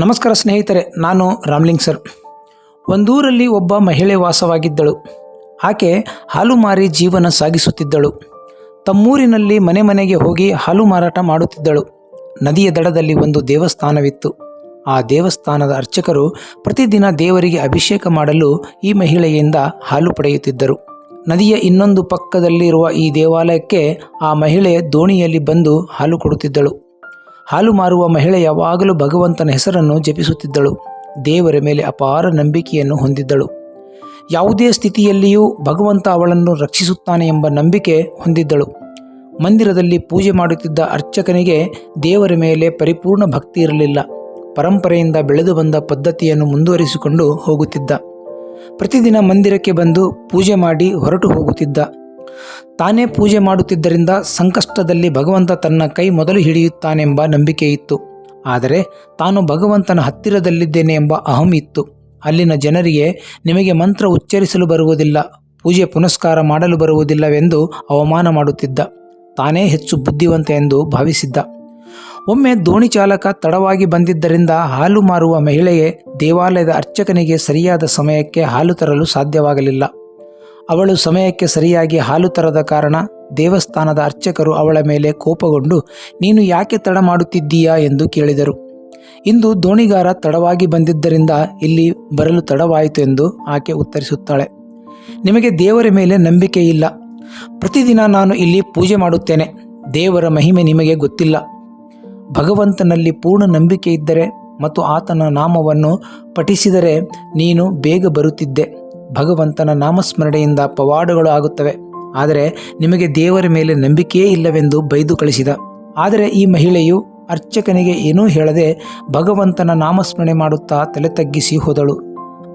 ನಮಸ್ಕಾರ ಸ್ನೇಹಿತರೆ, ನಾನು ರಾಮ್ಲಿಂಗ್ ಸರ್. ಒಂದೂರಲ್ಲಿ ಒಬ್ಬ ಮಹಿಳೆ ವಾಸವಾಗಿದ್ದಳು. ಆಕೆ ಹಾಲು ಮಾರಿ ಜೀವನ ಸಾಗಿಸುತ್ತಿದ್ದಳು. ತಮ್ಮೂರಿನಲ್ಲಿ ಮನೆ ಮನೆಗೆ ಹೋಗಿ ಹಾಲು ಮಾರಾಟ ಮಾಡುತ್ತಿದ್ದಳು. ನದಿಯ ದಡದಲ್ಲಿ ಒಂದು ದೇವಸ್ಥಾನವಿತ್ತು. ಆ ದೇವಸ್ಥಾನದ ಅರ್ಚಕರು ಪ್ರತಿದಿನ ದೇವರಿಗೆ ಅಭಿಷೇಕ ಮಾಡಲು ಈ ಮಹಿಳೆಯಿಂದ ಹಾಲು ಪಡೆಯುತ್ತಿದ್ದರು. ನದಿಯ ಇನ್ನೊಂದು ಪಕ್ಕದಲ್ಲಿರುವ ಈ ದೇವಾಲಯಕ್ಕೆ ಆ ಮಹಿಳೆ ದೋಣಿಯಲ್ಲಿ ಬಂದು ಹಾಲು ಕೊಡುತ್ತಿದ್ದಳು. ಹಾಲು ಮಾರುವ ಮಹಿಳೆ ಯಾವಾಗಲೂ ಭಗವಂತನ ಹೆಸರನ್ನು ಜಪಿಸುತ್ತಿದ್ದಳು. ದೇವರ ಮೇಲೆ ಅಪಾರ ನಂಬಿಕೆಯನ್ನು ಹೊಂದಿದ್ದಳು. ಯಾವುದೇ ಸ್ಥಿತಿಯಲ್ಲಿಯೂ ಭಗವಂತ ಅವಳನ್ನು ರಕ್ಷಿಸುತ್ತಾನೆ ಎಂಬ ನಂಬಿಕೆ ಹೊಂದಿದ್ದಳು. ಮಂದಿರದಲ್ಲಿ ಪೂಜೆ ಮಾಡುತ್ತಿದ್ದ ಅರ್ಚಕನಿಗೆ ದೇವರ ಮೇಲೆ ಪರಿಪೂರ್ಣ ಭಕ್ತಿ ಇರಲಿಲ್ಲ. ಪರಂಪರೆಯಿಂದ ಬೆಳೆದು ಬಂದ ಪದ್ಧತಿಯನ್ನು ಮುಂದುವರಿಸಿಕೊಂಡು ಹೋಗುತ್ತಿದ್ದ. ಪ್ರತಿದಿನ ಮಂದಿರಕ್ಕೆ ಬಂದು ಪೂಜೆ ಮಾಡಿ ಹೊರಟು ಹೋಗುತ್ತಿದ್ದ. ತಾನೇ ಪೂಜೆ ಮಾಡುತ್ತಿದ್ದರಿಂದ ಸಂಕಷ್ಟದಲ್ಲಿ ಭಗವಂತ ತನ್ನ ಕೈ ಮೊದಲು ಹಿಡಿಯುತ್ತಾನೆಂಬ ನಂಬಿಕೆ ಇತ್ತು. ಆದರೆ ತಾನು ಭಗವಂತನ ಹತ್ತಿರದಲ್ಲಿದ್ದೇನೆ ಎಂಬ ಅಹಂ ಇತ್ತು. ಅಲ್ಲಿನ ಜನರಿಗೆ ನಿಮಗೆ ಮಂತ್ರ ಉಚ್ಚರಿಸಲು ಬರುವುದಿಲ್ಲ, ಪೂಜೆ ಪುನಸ್ಕಾರ ಮಾಡಲು ಬರುವುದಿಲ್ಲವೆಂದು ಅವಮಾನ ಮಾಡುತ್ತಿದ್ದ. ತಾನೇ ಹೆಚ್ಚು ಬುದ್ಧಿವಂತ ಎಂದು ಭಾವಿಸಿದ್ದ. ಒಮ್ಮೆ ದೋಣಿ ಚಾಲಕ ತಡವಾಗಿ ಬಂದಿದ್ದರಿಂದ ಹಾಲು ಮಾರುವ ಮಹಿಳೆಗೆ ದೇವಾಲಯದ ಅರ್ಚಕನಿಗೆ ಸರಿಯಾದ ಸಮಯಕ್ಕೆ ಹಾಲು ತರಲು ಸಾಧ್ಯವಾಗಲಿಲ್ಲ. ಅವಳು ಸಮಯಕ್ಕೆ ಸರಿಯಾಗಿ ಹಾಲು ತರದ ಕಾರಣ ದೇವಸ್ಥಾನದ ಅರ್ಚಕರು ಅವಳ ಮೇಲೆ ಕೋಪಗೊಂಡು, ನೀನು ಯಾಕೆ ತಡ ಮಾಡುತ್ತಿದ್ದೀಯಾ ಎಂದು ಕೇಳಿದರು. ಇಂದು ದೋಣಿಗಾರ ತಡವಾಗಿ ಬಂದಿದ್ದರಿಂದ ಇಲ್ಲಿ ಬರಲು ತಡವಾಯಿತು ಎಂದು ಆಕೆ ಉತ್ತರಿಸುತ್ತಾಳೆ. ನಿಮಗೆ ದೇವರ ಮೇಲೆ ನಂಬಿಕೆ ಇಲ್ಲ. ಪ್ರತಿದಿನ ನಾನು ಇಲ್ಲಿ ಪೂಜೆ ಮಾಡುತ್ತೇನೆ. ದೇವರ ಮಹಿಮೆ ನಿಮಗೆ ಗೊತ್ತಿಲ್ಲ. ಭಗವಂತನಲ್ಲಿ ಪೂರ್ಣ ನಂಬಿಕೆ ಇದ್ದರೆ ಮತ್ತು ಆತನ ನಾಮವನ್ನು ಪಠಿಸಿದರೆ ನೀನು ಬೇಗ ಬರುತ್ತಿದ್ದೆ. ಭಗವಂತನ ನಾಮಸ್ಮರಣೆಯಿಂದ ಪವಾಡಗಳು ಆಗುತ್ತವೆ. ಆದರೆ ನಿಮಗೆ ದೇವರ ಮೇಲೆ ನಂಬಿಕೆಯೇ ಇಲ್ಲವೆಂದು ಬೈದು ಕಳಿಸಿದ. ಆದರೆ ಈ ಮಹಿಳೆಯು ಅರ್ಚಕನಿಗೆ ಏನೂ ಹೇಳದೆ ಭಗವಂತನ ನಾಮಸ್ಮರಣೆ ಮಾಡುತ್ತಾ ತಲೆ ತಗ್ಗಿಸಿ ಹೋದಳು.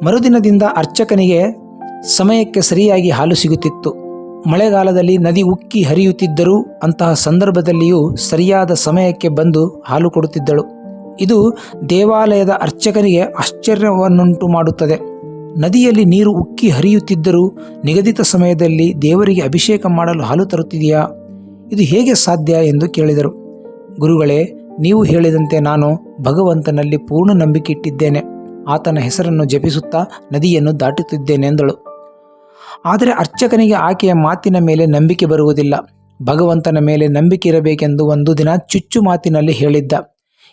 ಮರುದಿನದಿಂದ ಅರ್ಚಕನಿಗೆ ಸಮಯಕ್ಕೆ ಸರಿಯಾಗಿ ಹಾಲು ಸಿಗುತ್ತಿತ್ತು. ಮಳೆಗಾಲದಲ್ಲಿ ನದಿ ಉಕ್ಕಿ ಹರಿಯುತ್ತಿದ್ದರೂ ಅಂತಹ ಸಂದರ್ಭದಲ್ಲಿಯೂ ಸರಿಯಾದ ಸಮಯಕ್ಕೆ ಬಂದು ಹಾಲು ಕೊಡುತ್ತಿದ್ದಳು. ಇದು ದೇವಾಲಯದ ಅರ್ಚಕನಿಗೆ ಆಶ್ಚರ್ಯವನ್ನುಂಟು ಮಾಡುತ್ತದೆ. ನದಿಯಲ್ಲಿ ನೀರು ಉಕ್ಕಿ ಹರಿಯುತ್ತಿದ್ದರೂ ನಿಗದಿತ ಸಮಯದಲ್ಲಿ ದೇವರಿಗೆ ಅಭಿಷೇಕ ಮಾಡಲು ಹಾಲು ತರುತ್ತಿದೆಯಾ? ಇದು ಹೇಗೆ ಸಾಧ್ಯ ಎಂದು ಕೇಳಿದರು. ಗುರುಗಳೇ, ನೀವು ಹೇಳಿದಂತೆ ನಾನು ಭಗವಂತನಲ್ಲಿ ಪೂರ್ಣ ನಂಬಿಕೆ ಇಟ್ಟಿದ್ದೇನೆ. ಆತನ ಹೆಸರನ್ನು ಜಪಿಸುತ್ತಾ ನದಿಯನ್ನು ದಾಟುತ್ತಿದ್ದೇನೆ ಎಂದಳು. ಆದರೆ ಅರ್ಚಕನಿಗೆ ಆಕೆಯ ಮಾತಿನ ಮೇಲೆ ನಂಬಿಕೆ ಬರುವುದಿಲ್ಲ. ಭಗವಂತನ ಮೇಲೆ ನಂಬಿಕೆ ಇರಬೇಕೆಂದು ಒಂದು ದಿನ ಚುಚ್ಚು ಮಾತಿನಲ್ಲಿ ಹೇಳಿದ್ದ.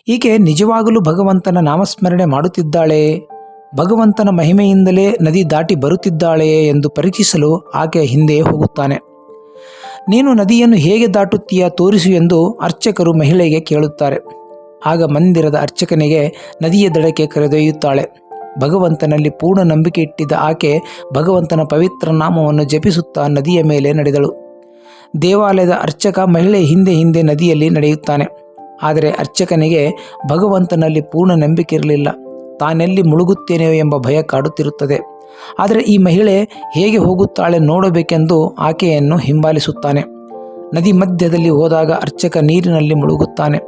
ಈಕೆ ನಿಜವಾಗಲೂ ಭಗವಂತನ ನಾಮಸ್ಮರಣೆ ಮಾಡುತ್ತಿದ್ದಾಳೆ, ಭಗವಂತನ ಮಹಿಮೆಯಿಂದಲೇ ನದಿ ದಾಟಿ ಬರುತ್ತಿದ್ದಾಳೆಯೇ ಎಂದು ಪರೀಕ್ಷಿಸಲು ಆಕೆಯ ಹಿಂದೆ ಹೋಗುತ್ತಾನೆ. ನೀನು ನದಿಯನ್ನು ಹೇಗೆ ದಾಟುತ್ತೀಯಾ ತೋರಿಸು ಎಂದು ಅರ್ಚಕರು ಮಹಿಳೆಗೆ ಕೇಳುತ್ತಾರೆ. ಆಗ ಮಂದಿರದ ಅರ್ಚಕನಿಗೆ ನದಿಯ ದಡಕ್ಕೆ ಕರೆದೊಯ್ಯುತ್ತಾಳೆ. ಭಗವಂತನಲ್ಲಿ ಪೂರ್ಣ ನಂಬಿಕೆ ಇಟ್ಟಿದ್ದ ಆಕೆ ಭಗವಂತನ ಪವಿತ್ರ ನಾಮವನ್ನು ಜಪಿಸುತ್ತಾ ನದಿಯ ಮೇಲೆ ನಡೆದಳು. ದೇವಾಲಯದ ಅರ್ಚಕ ಮಹಿಳೆ ಹಿಂದೆ ಹಿಂದೆ ನದಿಯಲ್ಲಿ ನಡೆಯುತ್ತಾನೆ. ಆದರೆ ಅರ್ಚಕನಿಗೆ ಭಗವಂತನಲ್ಲಿ ಪೂರ್ಣ ನಂಬಿಕೆ ಇರಲಿಲ್ಲ. ತಾನೆಲ್ಲಿ ಮುಳುಗುತ್ತೇನೆಯೋ ಎಂಬ ಭಯ ಕಾಡುತ್ತಿರುತ್ತದೆ. ಆದರೆ ಈ ಮಹಿಳೆ ಹೇಗೆ ಹೋಗುತ್ತಾಳೆ ನೋಡಬೇಕೆಂದು ಆಕೆಯನ್ನು ಹಿಂಬಾಲಿಸುತ್ತಾನೆ. ನದಿ ಮಧ್ಯದಲ್ಲಿ ಹೋದಾಗ ಅರ್ಚಕ ನೀರಿನಲ್ಲಿ ಮುಳುಗುತ್ತಾನೆ.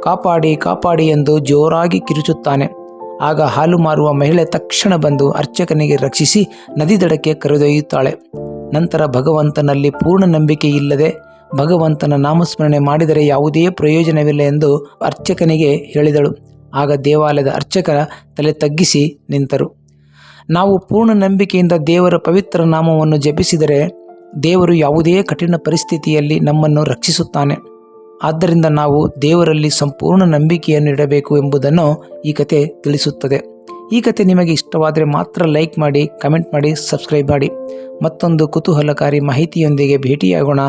ಕಾಪಾಡಿ ಕಾಪಾಡಿ ಎಂದು ಜೋರಾಗಿ ಕಿರುಚುತ್ತಾನೆ. ಆಗ ಹಾಲು ಮಾರುವ ಮಹಿಳೆ ತಕ್ಷಣ ಬಂದು ಅರ್ಚಕನಿಗೆ ರಕ್ಷಿಸಿ ನದಿ ದಡಕ್ಕೆ ಕರೆದೊಯ್ಯುತ್ತಾಳೆ. ನಂತರ ಭಗವಂತನಲ್ಲಿ ಪೂರ್ಣ ನಂಬಿಕೆ ಇಲ್ಲದೆ ಭಗವಂತನ ನಾಮಸ್ಮರಣೆ ಮಾಡಿದರೆ ಯಾವುದೇ ಪ್ರಯೋಜನವಿಲ್ಲ ಎಂದು ಅರ್ಚಕನಿಗೆ ಹೇಳಿದಳು. ಆಗ ದೇವಾಲಯದ ಅರ್ಚಕರ ತಲೆ ತಗ್ಗಿಸಿ ನಿಂತರು. ನಾವು ಪೂರ್ಣ ನಂಬಿಕೆಯಿಂದ ದೇವರ ಪವಿತ್ರ ನಾಮವನ್ನು ಜಪಿಸಿದರೆ ದೇವರು ಯಾವುದೇ ಕಠಿಣ ಪರಿಸ್ಥಿತಿಯಲ್ಲಿ ನಮ್ಮನ್ನು ರಕ್ಷಿಸುತ್ತಾನೆ. ಆದ್ದರಿಂದ ನಾವು ದೇವರಲ್ಲಿ ಸಂಪೂರ್ಣ ನಂಬಿಕೆಯನ್ನು ಇಡಬೇಕು ಎಂಬುದನ್ನು ಈ ಕತೆ ತಿಳಿಸುತ್ತದೆ. ಈ ಕತೆ ನಿಮಗೆ ಇಷ್ಟವಾದರೆ ಮಾತ್ರ ಲೈಕ್ ಮಾಡಿ, ಕಮೆಂಟ್ ಮಾಡಿ, ಸಬ್ಸ್ಕ್ರೈಬ್ ಮಾಡಿ. ಮತ್ತೊಂದು ಕುತೂಹಲಕಾರಿ ಮಾಹಿತಿಯೊಂದಿಗೆ ಭೇಟಿಯಾಗೋಣ.